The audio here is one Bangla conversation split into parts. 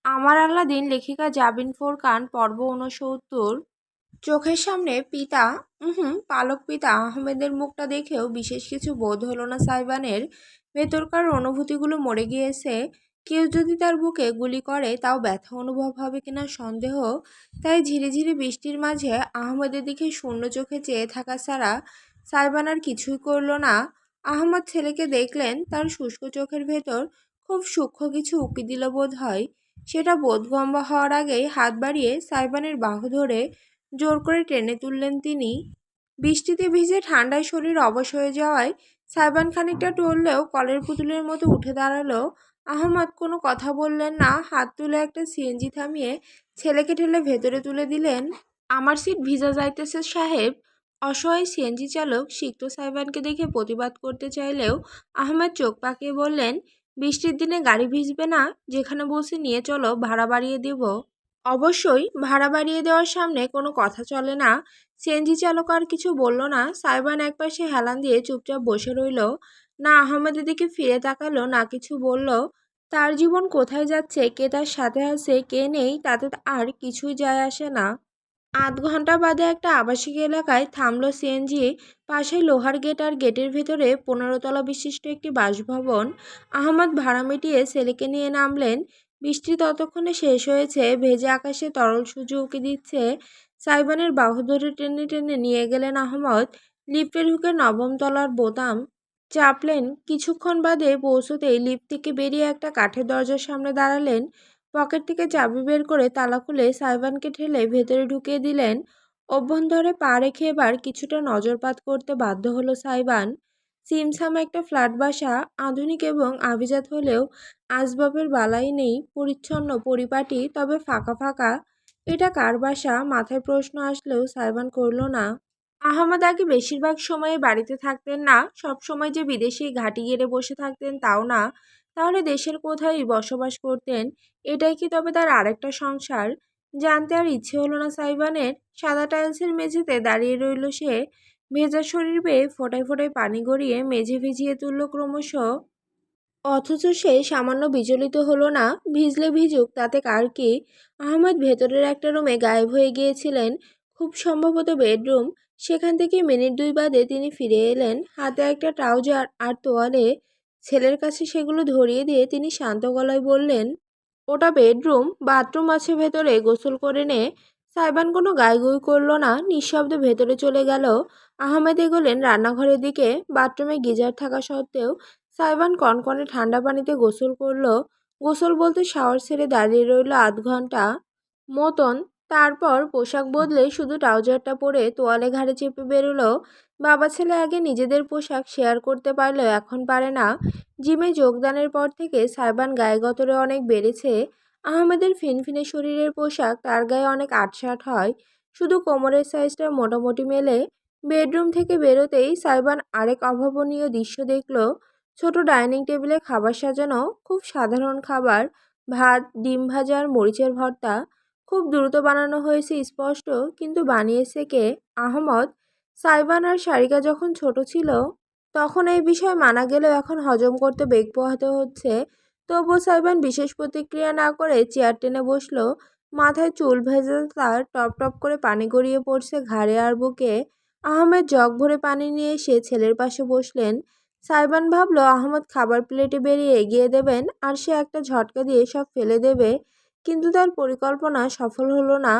আমার আলাদিন লেখিকা জাবিন ফোরকান পর্ব 69। চোখের সামনে পিতা পালক পিতা আহমেদের মুখটা দেখেও বিশেষ কিছু বোধ হলো না সাইবানের। ভেতরকার অনুভূতিগুলো মরে গিয়েছে। কেউ যদি তার বুকে গুলি করে তাও ব্যথা অনুভব হবে কিনা সন্দেহ। তাই ঝিরিঝিরি বৃষ্টির মাঝে আহমেদের দিকে শূন্য চোখে চেয়ে থাকা ছাড়া সাইবান আর কিছুই করল না। আহমদ ছেলেকে দেখলেন, তার শুষ্ক চোখের ভেতর খুব সূক্ষ্ম কিছু উকি দিল বোধ হয়। সেটা বোধগম্য হওয়ার আগেই হাত বাড়িয়ে সাইবানের বাহু ধরে জোর করে টেনে তুললেন তিনি। বৃষ্টিতে ভিজে ঠান্ডায় শরীর অবশ হয়ে যাওয়ায় সাইবান খানিকটা টললেও কলের পুতুলের মতো উঠে দাঁড়ালো। আহমদ কোনো কথা বললেন না, হাত তুলে একটা সিএনজি থামিয়ে ছেলেকে ঠেলে ভেতরে তুলে দিলেন। আমার সিট ভিজা যাইতেছে সাহেব। অসহায় সিএনজি চালক সিক্ত সাইবানকে দেখে প্রতিবাদ করতে চাইলেও আহমেদ চোখ পাকিয়ে বললেন, বৃষ্টির দিনে গাড়ি ভিজবে না, যেখানে বলছি নিয়ে চলো, ভাড়া বাড়িয়ে দেব। অবশ্যই ভাড়া বাড়িয়ে দেওয়ার সামনে কোনো কথা চলে না। সিএনজি চালক আর কিছু বলল না। সাইবান একপাশে হেলান দিয়ে চুপচাপ বসে রইল। না আহমেদের দিকে ফিরে তাকালো, না কিছু বলল। তার জীবন কোথায় যাচ্ছে, কে তার সাথে আছে কে নেই, তাতে আর কিছুই যায় আসে না। আধ ঘন্টা বাদে একটা আবাসিক এলাকায় থামলো সিএনজি। পাশে লোহার গেট, আর গেটের ভেতরে 15 তলা বিশিষ্ট একটি বাসভবন। আহমদ ভাড়া মিটিয়ে ছেলেকে নিয়ে নামলেন। বৃষ্টি ততক্ষণে শেষ হয়েছে। ভেজে আকাশে তরল সূর্য উঁকি দিচ্ছে। সাইবানের বাহু ধরে টেনে টেনে নিয়ে গেলেন আহমদ। লিফটে ঢুকে 9ম তলার বোতাম চাপলেন। কিছুক্ষণ বাদে পৌঁছতেই লিফট থেকে বেরিয়ে একটা কাঠের দরজার সামনে দাঁড়ালেন। পকেট থেকে চাবি বের করে তালা খুলে সাইবানকে ঠেলে ভেতরে ঢুকিয়ে দিলেন। অভ্যন্তরে পা রেখে এবার কিছুটা নজরপাত করতে বাধ্য হলো সাইবান। সিমসাম একটা ফ্ল্যাট বাসা, আধুনিক এবং আভিজাত হলেও আসবাবের বালাই নেই। পরিচ্ছন্ন পরিপাটি, তবে ফাঁকা ফাঁকা। এটা কার বাসা? মাথায় প্রশ্ন আসলেও সাইবান করল না। আহমদ আগে বেশিরভাগ সময়ে বাড়িতে থাকতেন না। সব সময় যে বিদেশি ঘাঁটি গেড়ে বসে থাকতেন তাও না। তাহলে দেশের কোথায় বসবাস করতেন? এটাই কি তবে তার আরেকটা সংসার? জানতে আর ইচ্ছে হলো না সাইবানের। সাদা টাইলসের মেঝেতে দাঁড়িয়ে রইল সে। ভেজা শরীর বেয়ে ফোঁটায় ফোঁটায় পানি গড়িয়ে মেঝে ভিজিয়ে তুলল ক্রমশ। অথচ সে সামান্য বিচলিত হলো না। ভিজলে ভিজুক, তাতে কার কি। আহমেদ ভেতরের একটা রুমে গায়েব হয়ে গিয়েছিলেন, খুব সম্ভবত বেডরুম। সেখান থেকে মিনিট দুই বাদে তিনি ফিরে এলেন, হাতে একটা ট্রাউজার আর তোয়ালে। ছেলের কাছে সেগুলো ধরিয়ে দিয়ে তিনি শান্ত গলায় বললেন, ওটা বেডরুম, বাথরুম আছে ভেতরে, গোসল করে নে। সাইবান কোনো গাইগুই করল না, নিঃশব্দে ভেতরে চলে গেল। আহমেদ এগোলেন রান্নাঘরের দিকে। বাথরুমে গিজার থাকা সত্ত্বেও সাইবান কনকনে ঠান্ডা পানিতে গোসল করল। গোসল বলতে শাওয়ার ছেড়ে দাঁড়িয়ে রইল আধ ঘন্টা মতন। তারপর পোশাক বদলে শুধু ট্রাউজারটা পরে তোয়ালে ঘাড়ে চেপে বেরোলো। বাবা ছেলে আগে নিজেদের পোশাক শেয়ার করতে পারলেও এখন পারে না। জিমে যোগদানের পর থেকে সাইবান গায়ে গতরে অনেক বেড়েছে। আহমেদের ফিনফিনে শরীরের পোশাক তার গায়ে অনেক আটসাঁট হয়, শুধু কোমরের সাইজটা মোটামুটি মেলে। বেডরুম থেকে বেরোতেই সাইবান আরেক অভাবনীয় দৃশ্য দেখল। ছোট ডাইনিং টেবিলে খাবার সাজানো, খুব সাধারণ খাবার, ভাত, ডিম ভাজা আর মরিচের ভর্তা। খুব দ্রুত বানানো হয়েছে স্পষ্ট, কিন্তু বানিয়েছে কে? আহমদ। সাইবান আর সারিকা যখন ছোট ছিল তখন এই বিষয় মানা গেলেও এখন হজম করতে বেগ পোহাতে হচ্ছে। তবুও সাইবান বিশেষ প্রতিক্রিয়া না করে চেয়ার টেনে বসলো। মাথায় চুল ভেজা, তার টপ টপ করে পানি গড়িয়ে পড়ছে ঘাড়ে আর বুকে। আহমেদ জগ ভরে পানি নিয়ে এসে ছেলের পাশে বসলেন। সাইবান ভাবল আহমদ খাবার প্লেটে বেরিয়ে এগিয়ে দেবেন আর সে একটা ঝটকা দিয়ে সব ফেলে দেবে, কিন্তু তার পরিকল্পনা সফল হলো না।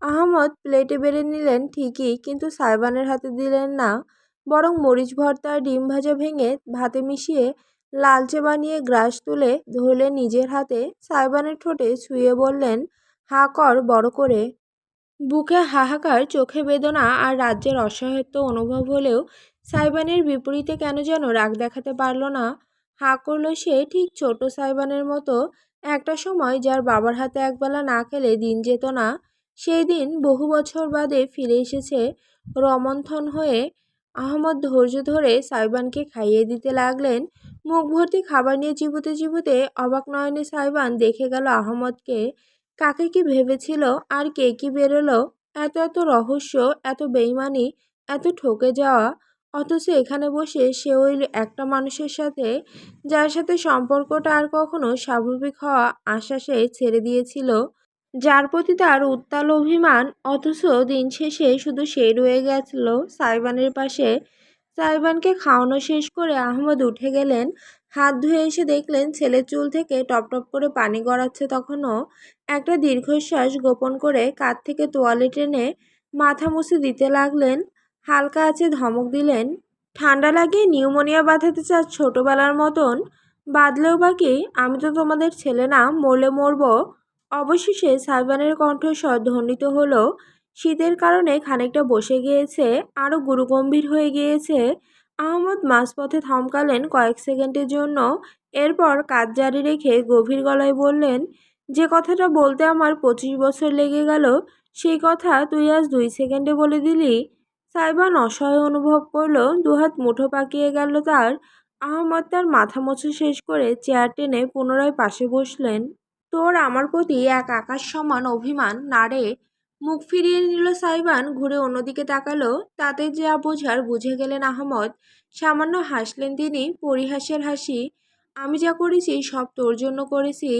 আহমদ প্লেটে বেড়ে নিলেন ঠিকই, কিন্তু সাইবানের হাতে দিলেন না। বরং মরিচ ভর্তা আর ডিম ভাজা ভেঙে ভাতে মিশিয়ে লালচে বানিয়ে গ্রাস তুলে ধরলেন নিজের হাতে। সাইবানের ঠোঁটে ছুঁয়ে বললেন, হা কর বড় করে। বুকে হাহাকার, চোখে বেদনা আর রাজ্যের অসহায়ত্ব অনুভব হলেও সাইবানের বিপরীতে কেন যেন রাগ দেখাতে পারল না। হাঁ করল সে, ঠিক ছোট সাইবানের মতো। একটা সময় যার বাবার হাতে একবেলা না খেলে দিন যেত না, সেই দিন বহু বছর বাদে ফিরে এসেছে রমন্থন হয়ে। আহমদ ধৈর্য ধরে সাইবানকে খাইয়ে দিতে লাগলেন। মুখ ভর্তি খাবার নিয়ে চিবোতে চিবোতে অবাক নয়নে সাইবান দেখে গেল আহমদকে। কাকে কি ভেবেছিল, আর কে কি বেরোলো? এত এত রহস্য, এত বেইমানি, এত ঠকে যাওয়া। অথচ এখানে বসে সে ওই একটা মানুষের সাথে, যার সাথে সম্পর্কটা আর কখনো স্বাভাবিক হওয়া আশ্বাসে ছেড়ে দিয়েছিল, যার প্রতি তার উত্তাল অভিমান। অথচ দিন শেষে শুধু সেই রয়ে গেছিল সাইবানের পাশে। সাইবানকে খাওয়ানো শেষ করে আহমদ উঠে গেলেন। হাত ধুয়ে এসে দেখলেন ছেলের চুল থেকে টপ টপ করে পানি গড়াচ্ছে তখনও। একটা দীর্ঘশ্বাস গোপন করে কাঁধ থেকে তোয়ালে টেনে মাথা মুছে দিতে লাগলেন। হালকা আছে ধমক দিলেন, ঠান্ডা লাগিয়ে নিউমোনিয়া বাঁধাতে চাস ছোটবেলার মতন? বাঁধলেও বাকি, আমি তো তোমাদের ছেলে না, মরলে মরবো। অবশেষে সাইবানের কণ্ঠস্বর ধ্বনিত হলো। শীতের কারণে খানিকটা বসে গিয়েছে, আরও গুরুগম্ভীর হয়ে গিয়েছে। আহমদ মাঝপথে থমকালেন কয়েক সেকেন্ডের জন্য। এরপর কাজ জারি রেখে গভীর গলায় বললেন, যে কথাটা বলতে আমার 25 বছর লেগে গেল, সেই কথা তুই আজ 2 সেকেন্ডে বলে দিলি। সাইবান অসহায় অনুভব করলো, দুহাত মুঠো পাকিয়ে গেল তার। আহমদ তার মাথা মোছা শেষ করে চেয়ার টেনে পুনরায় পাশে বসলেন। তোর আমার প্রতি এক আকাশ সমান অভিমান না রে? মুখ ফিরিয়ে নিল সাইবান, ঘুরে অন্যদিকে তাকালো। তাতে যা বোঝার বুঝে গেলেন আহমদ। সামান্য হাসলেন তিনি, পরিহাসের হাসি। আমি যা করেছি সব তোর জন্য করেছি।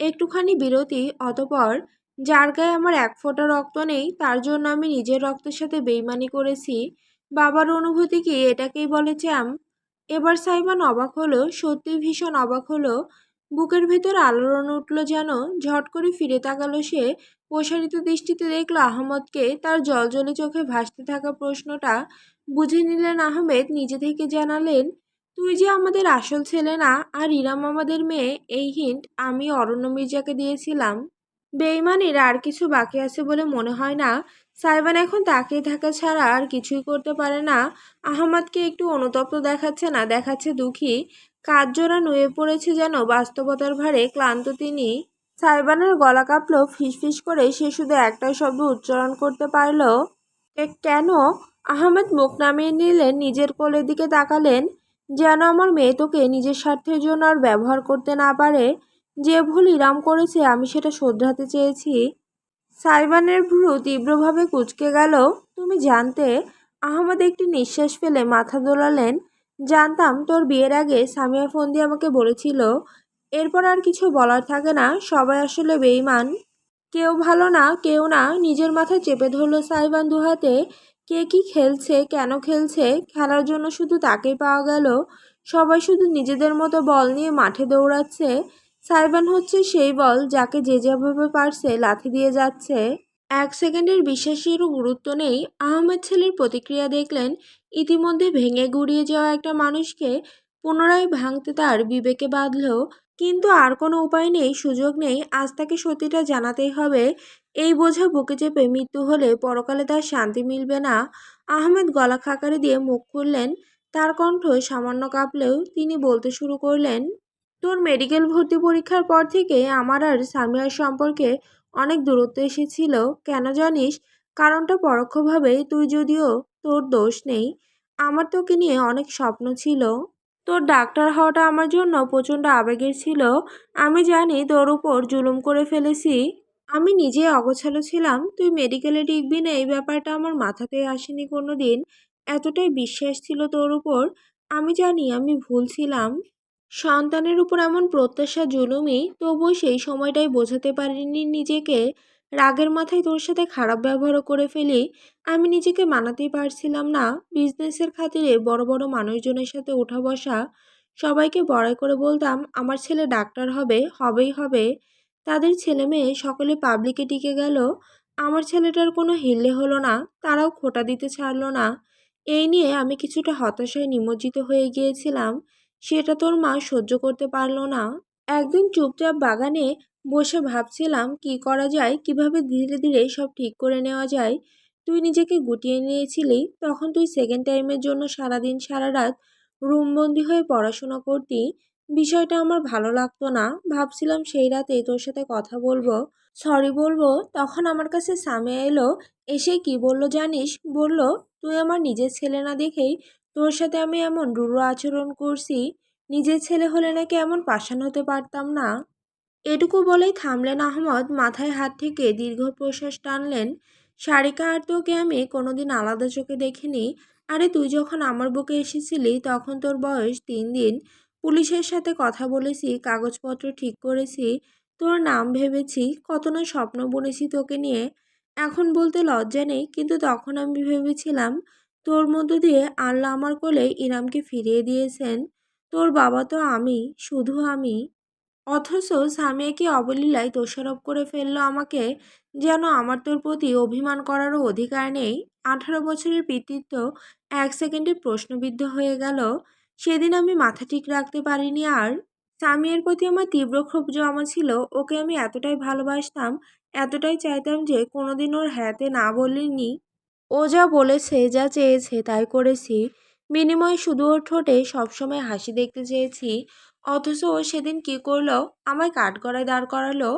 একটুখানি বিরতি, অতঃপর, যার গায়ে আমার এক ফোঁটা রক্ত নেই তার জন্য আমি নিজের রক্তের সাথে বেইমানি করেছি। বাবার অনুভূতি কি এটাকেই বলে চ্যাম? এবার সাইবান অবাক হলো, সত্যি ভীষণ অবাক হলো। বুকের ভেতর আলোড়ন উঠল যেন। ঝট করে ফিরে তাকালো সে। প্রসারিত দৃষ্টিতে দেখল আহমদকে। তার জ্বলজ্বলে চোখে ভাসতে থাকা প্রশ্নটা বুঝে নিলেন আহমেদ। নিজে থেকে জানালেন, তুই যে আমাদের আসল ছেলে না, আর ইরাম আমাদের মেয়ে, এই হিন্ট আমি অরণ্য মির্জাকে দিয়েছিলাম। বেইমানির আর কিছু বাকি আছে বলে মনে হয় না। সাইবান এখন তাকিয়ে থাকা ছাড়া আর কিছুই করতে পারে না। আহমদকে একটু অনুতপ্ত দেখাচ্ছে না, দেখাচ্ছে দুঃখী। কাজ জোড়া নুয়ে পড়েছে যেন বাস্তবতার ভারে ক্লান্ত তিনি। সাইবানের গলা কাঁপলো, ফিসফিস করে সে শুধু একটাই শব্দ উচ্চারণ করতে পারল, কেন? আহমেদ মুখ নামিয়ে নিলেন, নিজের কোলের দিকে তাকালেন। যেন আমার মেয়ে তোকে নিজের স্বার্থের জন্য আর ব্যবহার করতে না পারে। যে ভুল ইরাম করেছে আমি সেটা শোধরাতে চেয়েছি। সাইবানের ভ্রু তীব্রভাবে কুঁচকে গেল। তুমি জানতে? আহমদ একটি নিঃশ্বাস ফেলে মাথা দোলালেন। জানতাম। তোর বিয়ের আগে সামিয়া ফোন দিয়ে আমাকে বলেছিল। এরপর আর কিছু বলার থাকে না, সবাই আসলে বেইমান। কেউ ভালো না, কেউ না। নিজের মাথায় চেপে ধরল সাইবান দুহাতে। কে কি খেলছে, কেন খেলছে, খেলার জন্য শুধু তাকেই পাওয়া গেল। সবাই শুধু নিজেদের মতো বল নিয়ে মাঠে দৌড়াচ্ছে। সাইবান হচ্ছে সেই বল, যাকে যে যেভাবে পারছে লাথি দিয়ে যাচ্ছে। 1 সেকেন্ডের বিশ্বাসেরও গুরুত্ব নেই। আহমেদ ছেলের প্রতিক্রিয়া দেখলেন। ইতিমধ্যে ভেঙে গুড়িয়ে যাওয়া একটা মানুষকে পুনরায় ভাঙতে তার বিবেকে বাঁধল। কিন্তু আর কোনো উপায় নেই, সুযোগ নেই। আজ তাকে সত্যিটা জানাতেই হবে। এই বোঝা বুকে চেপে মৃত্যু হলে পরকালে তার শান্তি মিলবে না। আহমেদ গলা খাকারি দিয়ে মুখ খুললেন। তার কণ্ঠ সামান্য কাঁপলেও তিনি বলতে শুরু করলেন, তোর মেডিকেল ভর্তি পরীক্ষার পর থেকে আমার আর সামিয়ার সম্পর্কে অনেক দূরত্ব এসেছিল। কেন জানিস? কারণটা পরোক্ষভাবে তুই, যদিও তোর দোষ নেই। আমার তোকে নিয়ে অনেক স্বপ্ন ছিল। তোর ডাক্তার হওয়াটা আমার জন্য প্রচণ্ড আবেগের ছিল। আমি জানি তোর উপর জুলুম করে ফেলেছি। আমি নিজে অগোছালো ছিলাম। তুই মেডিকেলে টিকবি না এই ব্যাপারটা আমার মাথাতেই আসেনি কোনো দিন। এতটাই বিশ্বাস ছিল তোর উপর। আমি জানি আমি ভুল ছিলাম। সন্তানের উপর এমন প্রত্যাশা জুলুমই, তবুও সেই সময়টাই বোঝাতে পারিনি নিজেকে। রাগের মাথায় তোর সাথে খারাপ ব্যবহারও করে ফেলি। আমি নিজেকে মানাতেই পারছিলাম না। বিজনেসের খাতিরে বড় বড় মানুষজনের সাথে ওঠা বসা। সবাইকে বড়াই করে বলতাম আমার ছেলে ডাক্তার হবে, হবেই হবে। তাদের ছেলে মেয়ে সকলে পাবলিকে টিকে গেল। আমার ছেলেটার কোনো হিল্লে হলো না। তারাও খোঁটা দিতে ছাড়লো না। এই নিয়ে আমি কিছুটা হতাশায় নিমজ্জিত হয়ে গিয়েছিলাম। সেটা তোর মা সহ্য করতে পারল না। একদিন চুপচাপ বাগানে বসে ভাবছিলাম কি করা যায়, কিভাবে ধীরে ধীরে সব ঠিক করে নেওয়া যায়। তুই নিজেকে গুটিয়ে নিয়েছিলি। তখন তুই সেকেন্ড টাইমের জন্য সারাদিন সারা রাত রুমবন্দি হয়ে পড়াশোনা করতি। বিষয়টা আমার ভালো লাগতো না। ভাবছিলাম সেই রাতে তোর সাথে কথা বলবো, সরি বলবো। তখন আমার কাছে সামিয়া এলো। এসে কি বলল জানিস? বলল, তুই আমার নিজের ছেলে না দেখেই তোর সাথে আমি এমন রূঢ় আচরণ করছি। নিজের ছেলে হলে নাকি এমন পাষাণ হতে পারতাম না। এটুকু বলেই থামলেন আহমদ। মাথায় হাত থেকে দীর্ঘ প্রশ্বাস টানলেন। সারিকা আর তোকে আমি কোনোদিন আলাদা চোখে দেখিনি। আরে তুই যখন আমার বুকে এসেছিলি তখন তোর বয়স 3 দিন। পুলিশের সাথে কথা বলেছি, কাগজপত্র ঠিক করেছি, তোর নাম ভেবেছি, কত না স্বপ্ন বুনেছি তোকে নিয়ে। এখন বলতে লজ্জা নেই, কিন্তু তখন আমি ভেবেছিলাম তোর মধ্য দিয়ে আল্লাহ আমার কোলে ইরামকে ফিরিয়ে দিয়েছেন। তোর বাবা তো আমি, শুধু আমি। অথচ সামিয়া কি অবলীলায় দোষারোপ করে ফেললো আমাকে, যেন আমার তোর প্রতি অভিমান করারও অধিকার নেই। 18 বছরের পিতৃত্ব 1 সেকেন্ডে প্রশ্নবিদ্ধ হয়ে গেল। সেদিন আমি মাথা ঠিক রাখতে পারিনি আর। সামিয়ার প্রতি আমার তীব্র ক্ষোভ জমা ছিল। ওকে আমি এতটাই ভালোবাসতাম, এতটাই চাইতাম যে কোনোদিন ওর হ্যাঁতে না বলিনি। ও যা বলেছে, যা চেয়েছে তাই করেছি। বিনিময়ে শুধু ওর ঠোঁটে সবসময় হাসি দেখতে চেয়েছি। অথচ ও সেদিন কি করলো, আমায় কাঠগড়ায় দাঁড় করালো।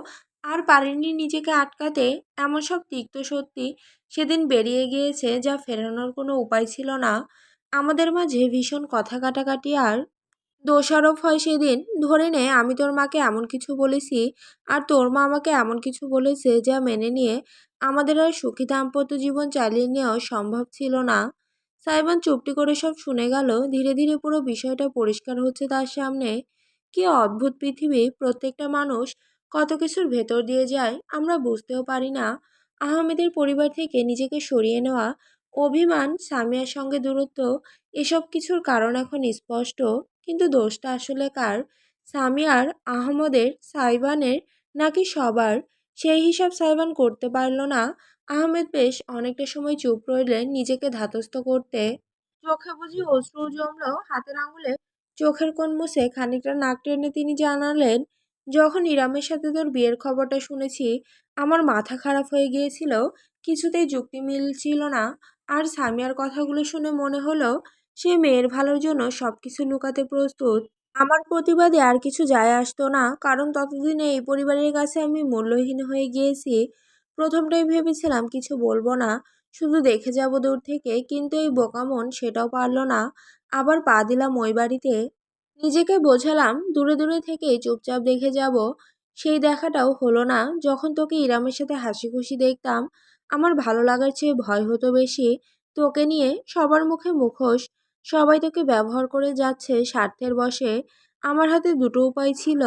আর পারিনি নিজেকে আটকাতে। এমন সব তিক্ত সত্যি সেদিন বেরিয়ে গিয়েছে যা ফেরানোর কোনো উপায় ছিল না। আমাদের মাঝে ভীষণ কথা কাটাকাটি আর দোষারোপ হয় সেদিন। ধরে নে আমি তোর মাকে এমন কিছু বলেছি, আর তোর মা আমাকে এমন কিছু বলেছে যা মেনে নিয়ে আমাদের আর সুখী দাম্পত্য জীবন চালিয়ে নেওয়া সম্ভব ছিল না। সাইমন চুপটি করে সব শুনে গেল। ধীরে ধীরে পুরো বিষয়টা পরিষ্কার হচ্ছে তার সামনে। কি অদ্ভুত পৃথিবী! প্রত্যেকটা মানুষ কত কিছুর ভেতর দিয়ে যায়, আমরা বুঝতেও পারি না। আহমেদের পরিবার থেকে নিজেকে সরিয়ে নেওয়া, অভিমান, সামিয়ার সঙ্গে দূরত্ব, এসব কিছুর কারণ এখন স্পষ্ট। কিন্তু দোষটা আসলে কার? সামিয়ার, আহমদের, সাইবানের, নাকি সবার? সেই হিসাব সাইবান করতে পারল না। আহমেদ বেশ অনেকটা সময় চুপ রইলেন নিজেকে ধাতস্থ করতে। চোখে বুঝি অশ্রু জমল, হাতের আঙুলে চোখের কোণ মুছে খানিকটা নাক টেনে তিনি জানালেন, যখন ইরামের সাথে তোর বিয়ের খবরটা শুনেছি আমার মাথা খারাপ হয়ে গিয়েছিল। কিছুতেই যুক্তি মিলছিল না। আর সামিয়ার কথাগুলো শুনে মনে হলো সে মেয়ের ভালোর জন্য সবকিছু লুকাতে প্রস্তুত। আমার প্রতিবাদে আর কিছু যায় আসতো না, কারণ ততদিনে এই পরিবারের কাছে আমি মূল্যহীন হয়ে গিয়েছি। প্রথমটাই ভেবেছিলাম কিছু বলবো না, শুধু দেখে যাব দূর থেকে, কিন্তু এই বোকা মন সেটাও পারল না। আবার পা দিলাম ওই বাড়িতে। নিজেকে বোঝালাম দূরে দূরে থেকে চুপচাপ দেখে যাব। সেই দেখাটাও হলো না। যখন তোকে ইরামের সাথে হাসি খুশি দেখতাম আমার ভালো লাগার চেয়ে ভয় হতো বেশি। তোকে নিয়ে সবার মুখে মুখোশ, সবাই তোকে ব্যবহার করে যাচ্ছে স্বার্থের বশে। আমার হাতে দুটো উপায় ছিল।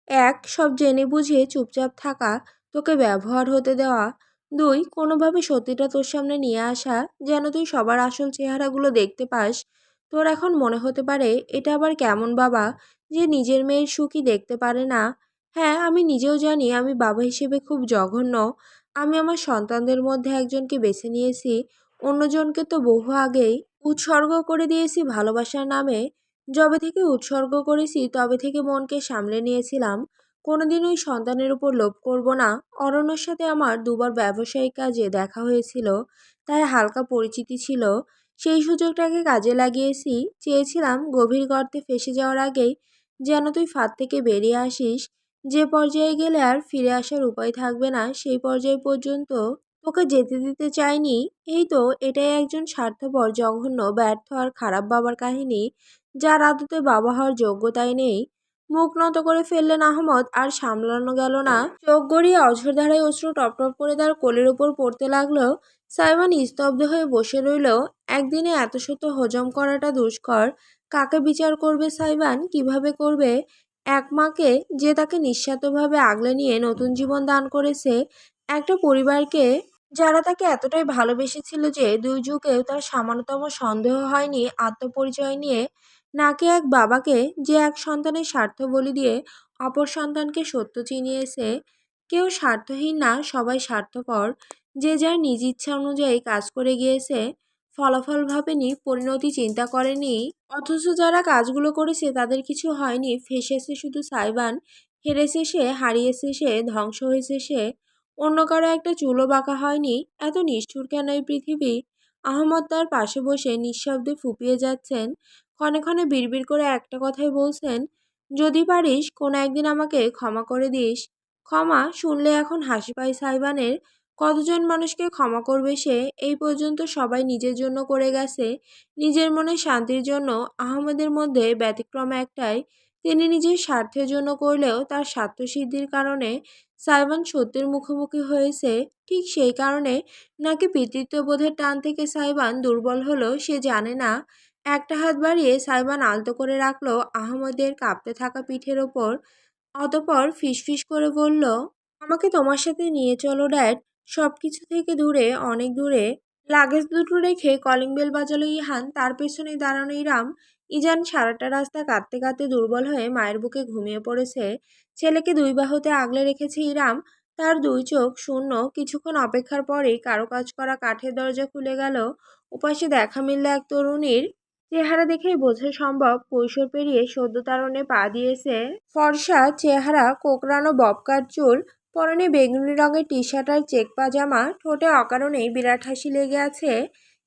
এক, সব জেনে বুঝে চুপচাপ থাকা, তোকে ব্যবহার হতে দেওয়া। দুই, কোনোভাবে সত্যিটা তোর সামনে নিয়ে আসা, যেন তুই সবার আসল চেহারাগুলো দেখতে পাস। তোর এখন মনে হতে পারে এটা আবার কেমন বাবা, যে নিজের মেয়ের সুখই দেখতে পারে না। হ্যাঁ, আমি নিজেও জানি আমি বাবা হিসেবে খুব জঘন্য। আমি আমার সন্তানদের মধ্যে একজনকে বেছে নিয়েছি, অন্যজনকে তো বহু আগেই উৎসর্গ করে দিয়েছি ভালোবাসার নামে। যবে থেকে উৎসর্গ করেছি তবে থেকে মনকে সামলে নিয়েছিলাম। কোনোদিন ওই সন্তানের উপর লোভ করব না। অরণ্যর সাথে আমার দুবার ব্যবসায়িক কাজে দেখা হয়েছিল, তাই হালকা পরিচিতি ছিল। সেই সুযোগটাকে কাজে লাগিয়েছি। চেয়েছিলাম গভীর গর্তে ফেসে যাওয়ার আগেই যেন তুই ফাঁদ থেকে বেরিয়ে আসিস। যে পর্যায়ে গেলে আর ফিরে আসার উপায় থাকবে না, সেই পর্যায় পর্যন্ত তোকে যেতে দিতে চাইনি। এই তো, এটাই একজন স্বার্থপর, জঘন্য, ব্যর্থ আর খারাপ বাবার কাহিনী, যার আদতে বাবা হওয়ার যোগ্যতাই নেই। মুখ নত করে ফেললেন আহমদ। আর সামলানো গেল না। চোখ গড়িয়ে অঝোরধারায় অশ্রু টপটপ করে তার কোলের উপর পড়তে লাগলো। সাইমন স্তব্ধ হয়ে বসে রইল। একদিনে এত সত্য হজম করাটা দুষ্কর। কাকে বিচার করবে সাইবান, কিভাবে করবে? এক মাকে, যে তাকে নিঃস্বার্থভাবে আগলে নিয়ে নতুন জীবন দান করেছে। একটা পরিবারকে, যারা তাকে এতটাই ভালোবেসেছিল যে দুই যুগেও তার সামান্যতম সন্দেহ হয়নি আত্মপরিচয় নিয়ে। নাকি এক বাবাকে, যে এক সন্তানের স্বার্থ বলি দিয়ে অপর সন্তানকে সত্য চিনিয়েছে। কেউ স্বার্থহীন না, সবাই স্বার্থপর। যে যার নিজ ইচ্ছা অনুযায়ী কাজ করে গিয়েছে, ফলাফল ভাবেনি, পরিণতি চিন্তা করেনি। অথচ যারা কাজগুলো করেছে তাদের কিছু হয়নি, ফেসেছে শুধু সাইবান। হেরেছে সে, হারিয়েছে সে, ধ্বংস হয়েছে সে। অন্য কারো একটা চুলও বাঁকা হয়নি। এত নিষ্ঠুর কেন এই পৃথিবী? আহমদ তার পাশে বসে নিঃশব্দে ফুঁপিয়ে যাচ্ছেন। ক্ষণে ক্ষণে বিড়বিড় করে একটা কথাই বলছেন, যদি পারিস কোনো একদিন আমাকে ক্ষমা করে দিস। ক্ষমা শুনলে এখন হাসি পায় সাইবানের। কতজন মানুষকে ক্ষমা করবে সে? এই পর্যন্ত সবাই নিজের জন্য করে গেছে, নিজের মনে শান্তির জন্য। আহমেদের মধ্যে ব্যতিক্রম একটাই, তিনি নিজের স্বার্থের জন্য করলেও তার স্বার্থসিদ্ধির কারণে সাইবান সত্যের মুখোমুখি হয়েছে, ঠিক সেই কারণে নাকি পিতৃত্ববোধের টান থেকে সাইবান দুর্বল হলো সে জানে না। একটা হাত বাড়িয়ে সাইবান আলতো করে রাখলো আহমেদের কাঁপতে থাকা পিঠের ওপর। অতঃপর ফিসফিস করে বলল, আমাকে তোমার সাথে নিয়ে চলো ড্যাড, সবকিছু থেকে দূরে, অনেক দূরে। লাগেজ দুটো রেখে কলিং বেল বাজালো ইহান, তার পেছনে দাঁড়ানো ইরাম। ইজান সারাটা রাস্তা কাঁদতে কাঁদতে দুর্বল হয়ে মায়ের বুকে ঘুমিয়ে পড়েছে। ছেলেকে দুই বাহুতে আগলে রেখেছে ইরাম, তার দুই চোখ শূন্য। কিছুক্ষণ অপেক্ষার পরেই কারুকাজ করা কাঠের দরজা খুলে গেল। ওপাশে দেখা মিলল এক তরুণীর। চেহারা দেখেই বোঝা সম্ভব কৈশোর পেরিয়ে সদ্য তারণে পা দিয়েছে। ফর্সা চেহারা, কোকড়ানো ববকাট চুল, পরনে বেগুনি রঙের টি শার্ট আর চেক পাজামা, ঠোঁটে অকারণেই বিরাট হাসি লেগে আছে।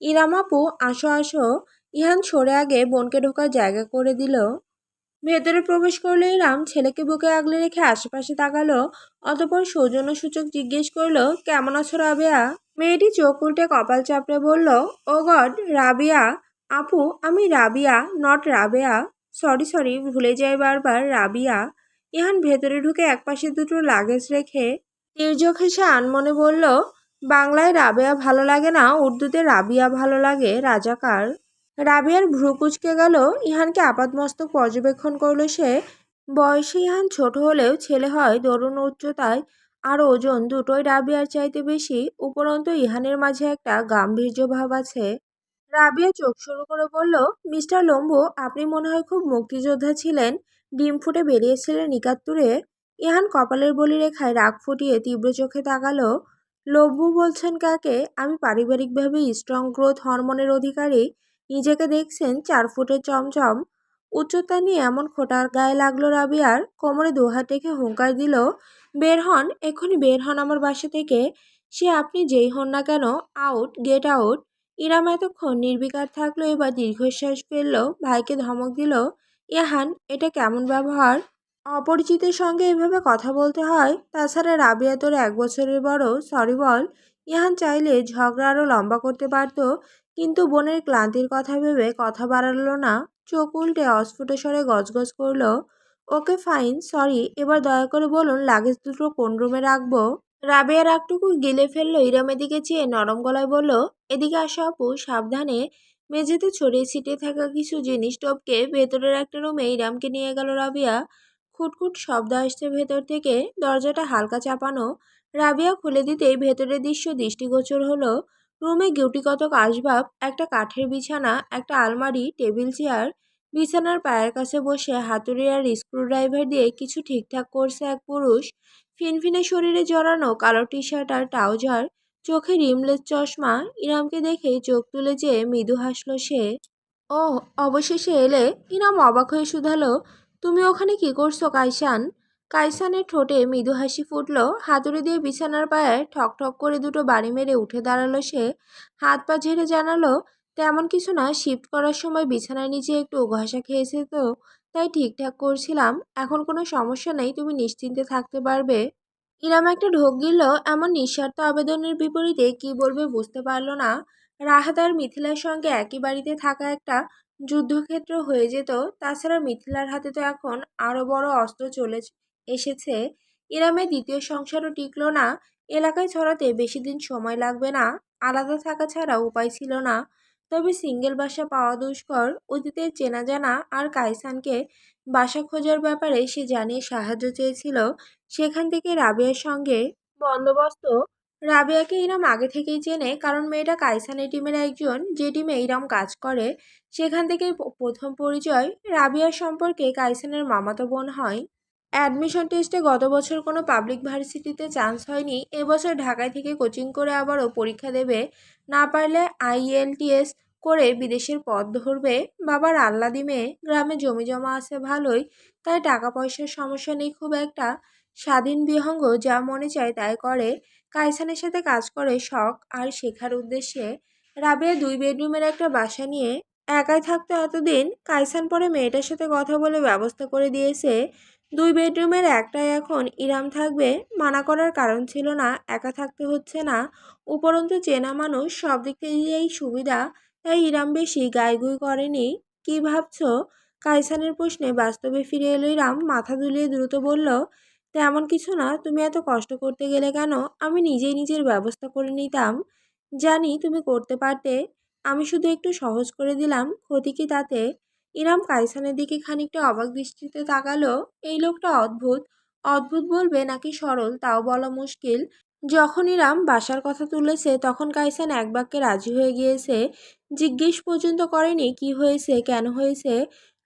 ইরাম আপু, আসো আসো। ইহান সরে আগে বোনকে ঢোকার জায়গা করে দিল। ভেতরে প্রবেশ করলো ইরাম, ছেলেকে বুকে আগলে রেখে আশেপাশে তাকালো। অতঃপর সৌজন্যসূচক জিজ্ঞেস করলো, কেমন আছো রাবেয়া? মেয়েটি চোখ উল্টে কপাল চাপড়ে বলল, ও গড, রাবিয়া। আপু, আমি Rabia, not Rabeya. Sorry sorry, ভুলে যাই বারবার, রাবিয়া। ইহান ভেতরে ঢুকে একপাশে দুটো লাগেজ রেখে নির্জোক হেসে আনমনে বলল, বাংলায় রাবেয়া ভালো লাগে না, উর্দুতে রাবিয়া ভালো লাগে, রাজাকার। রাবিয়ার ভ্রু কুঁচকে গেল। ইহানকে আপাতমস্তক পর্যবেক্ষণ করলো সে। বয়সে ইহান ছোট হলেও ছেলে হয় দরুণ উচ্চতায়, আর ওজন দুটোই রাবিয়ার চাইতে বেশি। উপরন্তু ইহানের মাঝে একটা গাম্ভীর্য ভাব আছে। রাবিয়া চোখ শুরু করে বলল, মিস্টার লম্বু, আপনি মনে হয় খুব মুক্তিযোদ্ধা ছিলেন, ডিম ফুটে বেরিয়েছিলেন একাত্তরে। ইহান কপালের বলি রেখায় রাগ ফুটিয়ে তীব্র চোখে তাকালো। লম্বু বলছেন কাকে? আমি পারিবারিকভাবে স্ট্রং গ্রোথ হরমোনের অধিকারী। নিজেকে দেখছেন 4 ফুটের চমচম। উচ্চতা নিয়ে এমন খোঁটার গায়ে লাগলো রাবিয়ার। কোমরে দুহাত রেখে হুঙ্কার দিল, বের হন, এক্ষুনি বের হন আমার বাসা থেকে। সে আপনি যেই হন না কেন, আউট, গেট আউট। ইরাম এতক্ষণ নির্বিকার থাকলো, এবার দীর্ঘশ্বাস ফেলল, ভাইকে ধমক দিল, ইহান, এটা কেমন ব্যবহার? অপরিচিতের সঙ্গে এভাবে কথা বলতে হয়? তাছাড়া রাবিয়া তোর 1 বছরের বড়, সরি বল। ইহান চাইলে ঝগড়া আরো লম্বা করতে পারত, কিন্তু বোনের ক্লান্তির কথা ভেবে কথা বাড়ালো না। চোখ উল্টে অস্ফুট স্বরে গজগজ করলো, ওকে ফাইন, সরি, এবার দয়া করে বলুন লাগেজ দুটো কোন রুমে রাখবো? রাবেয়া রাগটুকু গিলে ফেললো, ইরামের দিকে চেয়ে নরম গলায় বলল, এদিকে আসো আপু, সাবধানে। মেঝেতে ছড়িয়ে ছিটিয়ে থাকা কিছু জিনিস টপকে ভেতরের একটা রুমে ইরামকে নিয়ে গেল রাবিয়া। খুটখুট শব্দ আসছে ভেতর থেকে, দরজাটা হালকা চাপানো। রাবিয়া খুলে দিতেই ভেতরের দৃশ্য দৃষ্টিগোচর হলো। রুমে গুটিকতক আসবাব, একটা কাঠের বিছানা, একটা আলমারি, টেবিল চেয়ার। বিছানার পায়ের কাছে বসে হাতুড়ি আর স্ক্রুড্রাইভার দিয়ে কিছু ঠিকঠাক করছে এক পুরুষ। ফিনফিনে শরীরে জড়ানো কালো টি শার্ট আর ট্রাউজার, চোখে রিমলেস চশমা। ইরামকে দেখেই চোখ তুলে যেয়ে মৃদু হাসল সে। ওহ, অবশেষে এলে। ইনাম অবাক হয়ে শুধালো, তুমি ওখানে কি করছো কাইসান? কাইসানের ঠোঁটে মৃদু হাসি ফুটল। হাতুড়ি দিয়ে বিছানার পায়ে ঠক ঠক করে দুটো বাড়ি মেরে উঠে দাঁড়ালো সে। হাত পা ঝেড়ে জানালো, তেমন কিছু না, শিফট করার সময় বিছানার নিচে একটু ঘষা খেয়েছে তো, তাই ঠিকঠাক করছিলাম। এখন কোনো সমস্যা নেই, তুমি নিশ্চিন্তে থাকতে পারবে। ইরাম একটা ঢোক গিলল। এমন নিঃস্বার্থ আবেদনের বিপরীতে কি বলবে বুঝতে পারল না। রাহাত আর মিথিলার সঙ্গে একই বাড়িতে থাকা একটা যুদ্ধক্ষেত্র হয়ে যেত। তাছাড়া মিথিলার হাতে তো এখন আরো বড় অস্ত্র চলে এসেছে। ইরামের দ্বিতীয় সংসারও টিকল না। এলাকায় ছড়াতে বেশি দিন সময় লাগবে না। আলাদা থাকা ছাড়া উপায় ছিল না। তবে সিঙ্গেল বাসা পাওয়া দুষ্কর। অতীতের চেনা জানা আর কাইসানকে বাসা খোঁজার ব্যাপারে সে জানিয়ে সাহায্য চেয়েছিল। সেখান থেকে রাবেয়ার সঙ্গে বন্দোবস্ত। রাবেয়াকে ইরাম আগে থেকেই চেনে, কারণ মেয়েটা কাইসানের টিমের একজন, যে টিমে ইরাম কাজ করে। সেখান থেকেই প্রথম পরিচয়। রাবিয়ার সম্পর্কে কাইসানের মামাতো বোন হয়। অ্যাডমিশন টেস্টে গত বছর কোনো পাবলিক ভার্সিটিতে চান্স হয়নি, এবছর ঢাকায় থেকে কোচিং করে আবারও পরীক্ষা দেবে। না পারলে আইএলটিএস করে বিদেশের পথ ধরবে। বাবার আহ্লাদি মেয়ে, গ্রামে জমি জমা আছে ভালোই, তাই টাকা পয়সার সমস্যা নেই খুব একটা। স্বাধীন বিহঙ্গ, যা মনে চায় তাই করে। কাইসানের সাথে কাজ করে শখ আর শেখার উদ্দেশ্যে। রাবেয়া 2 বেডরুমের একটা বাসা নিয়ে একাই থাকতো এতদিন। কাইসান পরে মেয়েটার সাথে কথা বলে ব্যবস্থা করে দিয়েছে। 2 বেডরুমের একটাই এখন ইরাম থাকবে। মানা করার কারণ ছিল না, একা থাকতে হচ্ছে না। উপরন্তু চেনা মানুষ, সব দিক থেকেই সুবিধা। তাই ইরাম বেশি গাইগুই করেনি। কি ভাবছো? কাইসানের প্রশ্নে বাস্তবে ফিরে এলো ইরাম, মাথা দুলিয়ে দ্রুত বলল, তেমন কিছু না, তুমি এত কষ্ট করতে গেলে কেন? আমি নিজেই নিজের ব্যবস্থা করে নিতাম। জানি তুমি করতে পারতে, আমি শুধু একটু সহজ করে দিলাম, ক্ষতি কি তাতে? ইরাম কাইসানের দিকে খানিকটা অবাক দৃষ্টিতে তাকালো। এই লোকটা অদ্ভুত। অদ্ভুত বলবে নাকি সরল তাও বলা মুশকিল। যখন ইরাম বাসার কথা তুলেছে তখন কাইসান এক বাক্যে রাজি হয়ে গিয়েছে। জিজ্ঞেস পর্যন্ত করেনি কি হয়েছে, কেন হয়েছে।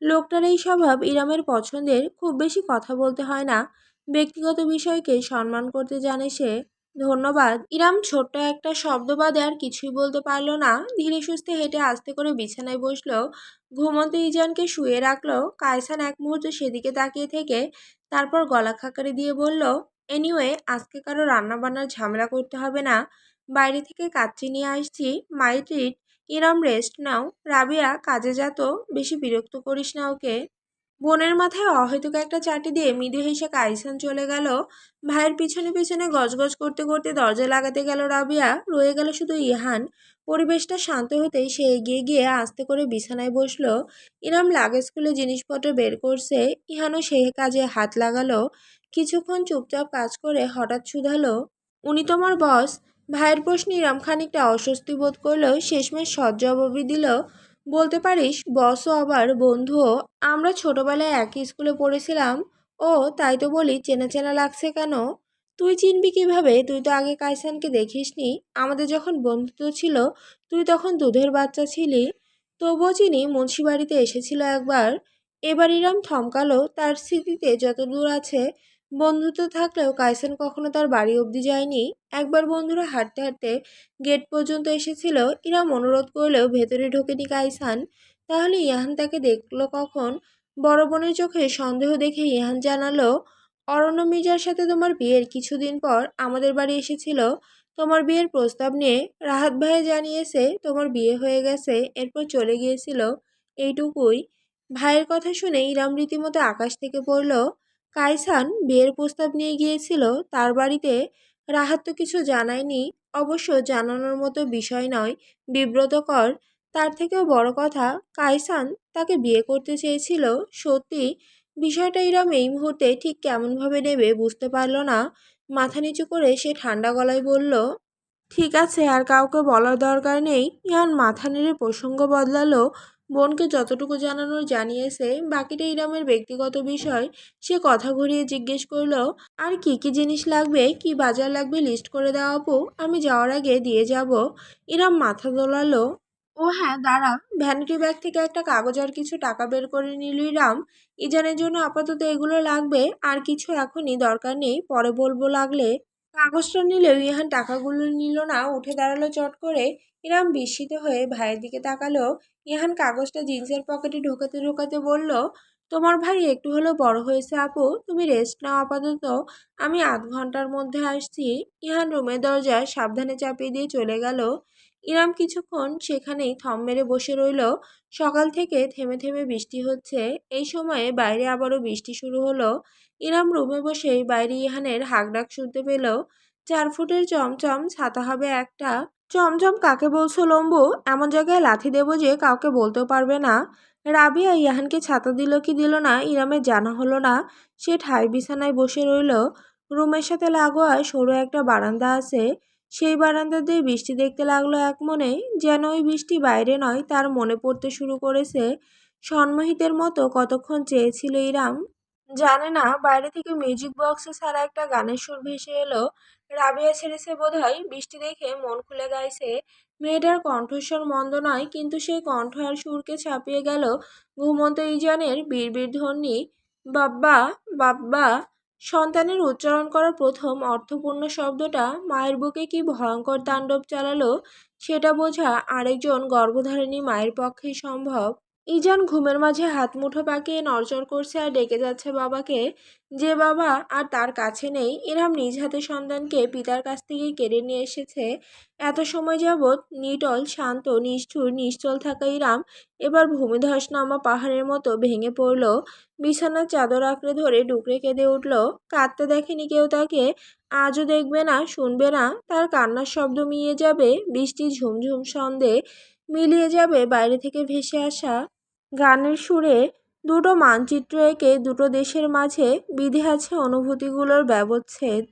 লোকটার এই স্বভাব ইরামের পছন্দের। খুব বেশি কথা বলতে হয় না, ব্যক্তিগত বিষয়কে সম্মান করতে জানে সে। ধন্যবাদ। ইরাম ছোট্ট একটা শব্দ বাদে আর কিছুই বলতে পারল না। ধীরে সুস্থে হেঁটে আস্তে করে বিছানায় বসলো। ঘুমন্ত ইজানকে শুয়ে রাখলো। কায়সান এক মুহূর্ত সেদিকে তাকিয়ে থেকে তারপর গলা খাকারি দিয়ে বলল, এনিওয়ে, আজকে কারো রান্না বান্নার ঝামেলা করতে হবে না। বাইরে থেকে কাচ্চি নিয়ে আসছি, মাই ট্রিট। ইরাম রেস্ট নাও। রাবিয়া, কাজে যা তো, বেশি বিরক্ত করিস না ওকে। বোনের মাথায় অহেতুক একটা চাটি দিয়ে মৃদু হেসে কাইসান চলে গেল। ভাইয়ের পিছনে পিছনে গজগজ করতে করতে দরজা লাগাতে গেল রাবিয়া। রয়ে গেল শুধু ইহান। পরিবেশটা শান্ত হতেই সে এগিয়ে গিয়ে আস্তে করে বিছানায় বসলো। ইরাম লাগেজ খুলে জিনিসপত্র বের করছে। ইহানও সেই কাজে হাত লাগালো। কিছুক্ষণ চুপচাপ কাজ করে হঠাৎ শুধালো, উনি তোমার বস? ভাইয়ের প্রশ্নে ইরাম খানিকটা অস্বস্তি বোধ করলেও শেষমেশ সৎজবাবই দিল, বলতে পারিস বসও আবার বন্ধুও। আমরা ছোটবেলায় একই স্কুলে পড়েছিলাম। ও, তাই তো বলি চেনা চেনা লাগছে কেন? তুই চিনবি কিভাবে? তুই তো আগে কাইসানকে দেখিসনি। আমাদের যখন বন্ধুত্ব ছিল তুই তখন দুধের বাচ্চা ছিলি। তবুও চিনি, মুন্সিবাড়িতে এসেছিল একবার। এবার ইরাম থমকালো। তার স্মৃতিতে যতদূর আছে, বন্ধুত্ব থাকলেও কাইসান কখনো তার বাড়ি অবধি যায়নি। একবার বন্ধুরা হাঁটতে হাঁটতে গেট পর্যন্ত এসেছিল। ইরাম অনুরোধ করলেও ভেতরে ঢোকেনি কাইসান। তাহলে ইহান তাকে দেখলো কখন? বড় বোনের চোখে সন্দেহ দেখে ইহান জানালো, অরণ্য মির্জার সাথে তোমার বিয়ের কিছুদিন পর আমাদের বাড়ি এসেছিল। তোমার বিয়ের প্রস্তাব নিয়ে। রাহাত ভাইয়া জানিয়েছে তোমার বিয়ে হয়ে গেছে, এরপর চলে গিয়েছিল। এইটুকুই। ভাইয়ের কথা শুনে ইরাম রীতিমতো আকাশ থেকে পড়ল। কাইসান বিয়ের প্রস্তাব নিয়ে গিয়েছিল তার বাড়িতে? রাহাত তো কিছু জানায়নি। অবশ্য জানানোর মতো বিষয় নয়, বিব্রতকর। তার থেকেও বড় কথা, কাইসান তাকে বিয়ে করতে চেয়েছিল। সত্যি? বিষয়টা ইরাম এই মুহূর্তে ঠিক কেমনভাবে নেবে বুঝতে পারল না। মাথা নিচু করে সে ঠান্ডা গলায় বলল, ঠিক আছে, আর কাউকে বলার দরকার নেই। ইহান মাথা নেড়ে প্রসঙ্গ বদলালো। বোনকে যতটুকু জানানোর জানিয়েছে, বাকিটা ইরামের ব্যক্তিগত বিষয়। সে কথা ঘুরিয়ে জিজ্ঞেস করল, আর কি কি জিনিস লাগবে, কি বাজার লাগবে লিস্ট করে দাও আপু, আমি যাওয়ার আগে দিয়ে যাব। ইরাম মাথা দোলালো। ও হ্যাঁ, দাঁড়া। ভ্যানিটি ব্যাগ থেকে একটা কাগজ আর কিছু টাকা বের করে নিল ইরাম। ইজানের জন্য আপাতত এগুলো লাগবে, আর কিছু এখনই দরকার নেই, পরে বলবো লাগলে। কাগজটা নিলেও ইহান টাকাগুলো নিল না, উঠে দাঁড়ালো চট করে। ইরাম বিস্মিত হয়ে ভাইয়ের দিকে তাকালো। ইহান কাগজটা জিন্সের পকেটে ঢোকাতে ঢোকাতে বলল, তোমার ভাই একটু হলেও বড় হয়েছে আপু, তুমি রেস্ট নাও আপাতত। আমি আধ ঘন্টার মধ্যে আসছি। ইহান রুমের দরজা সাবধানে চাপিয়ে দিয়ে চলে গেল। ইরাম কিছুক্ষণ সেখানেই থম মেরে বসে রইল। সকাল থেকে থেমে থেমে বৃষ্টি হচ্ছে। এই সময়ে বাইরে আবারও বৃষ্টি শুরু হলো। ইরাম রুমে বসেই বাইরে ইহানের হাঁকডাক শুনতে পেল। 4 ফুটের চমচম ছাতা হবে একটা। চমচম কাকে বলছো লম্বু? এমন জায়গায় লাথি দেবো যে কাউকে বলতেও পারবে না। রাবিয়া ইহানকে ছাতা দিল কি দিল না ইরামের জানা হলো না। সে ঠাই বিছানায় বসে রইল। রুমের সাথে লাগোয়া সরু একটা বারান্দা আছে। সেই বারান্দা দিয়ে বৃষ্টি দেখতে লাগলো এক মনে। যেন ওই বৃষ্টি বাইরে নয়, তার মনে পড়তে শুরু করেছে। সন্মোহিতের মতো কতক্ষণ চেয়েছিল ইরাম, জানে না। বাইরে থেকে মিউজিক বক্সে ছাড়া একটা গানের সুর ভেসে এলো। রাবিয়া ছেড়েছে বোধহয়। বৃষ্টি দেখে মন খুলে গাইছে। মেয়েটার কণ্ঠস্বর মন্দ নয়, কিন্তু সেই কণ্ঠ আর সুরকে ছাপিয়ে গেল ঘুমন্ত ইজানের বিড়বিড় ধ্বনি। বাব্বা, বাব্বা। সন্তানের উচ্চারণ করা প্রথম অর্থপূর্ণ শব্দটা মায়ের বুকে কি ভয়ঙ্কর তাণ্ডব চালালো, সেটা বোঝা আরেকজন গর্ভধারিণী মায়ের পক্ষেই সম্ভব। ইজান ঘুমের মাঝে হাত মুঠো পাকিয়ে নড়চড় করছে আর ডেকে যাচ্ছে বাবাকে। যে বাবা আর তার কাছে নেই। ইরহাম নিজ হাতে সন্তানকে পিতার কাছ থেকে কেড়ে নিয়ে এসেছে। এত সময় যাবৎ নিটল, শান্ত, নিষ্ঠুর, নিশ্চল থাকা ইরহাম এবার ভূমিধস নামা পাহাড়ের মতো ভেঙে পড়ল। বিছানার চাদর আঁকড়ে ধরে ডুকরে কেঁদে উঠল। কাঁদতে দেখেনি কেউ তাকে, আজও দেখবে না, শুনবে না। তার কান্নার শব্দ মিলিয়ে যাবে বৃষ্টির ঝুমঝুম ছন্দে, মিলিয়ে যাবে বাইরে থেকে ভেসে আসা গানের সুরে। দুটো মানচিত্র এঁকে দুটো দেশের মাঝে বিধে আছে অনুভূতিগুলোর ব্যবচ্ছেদ।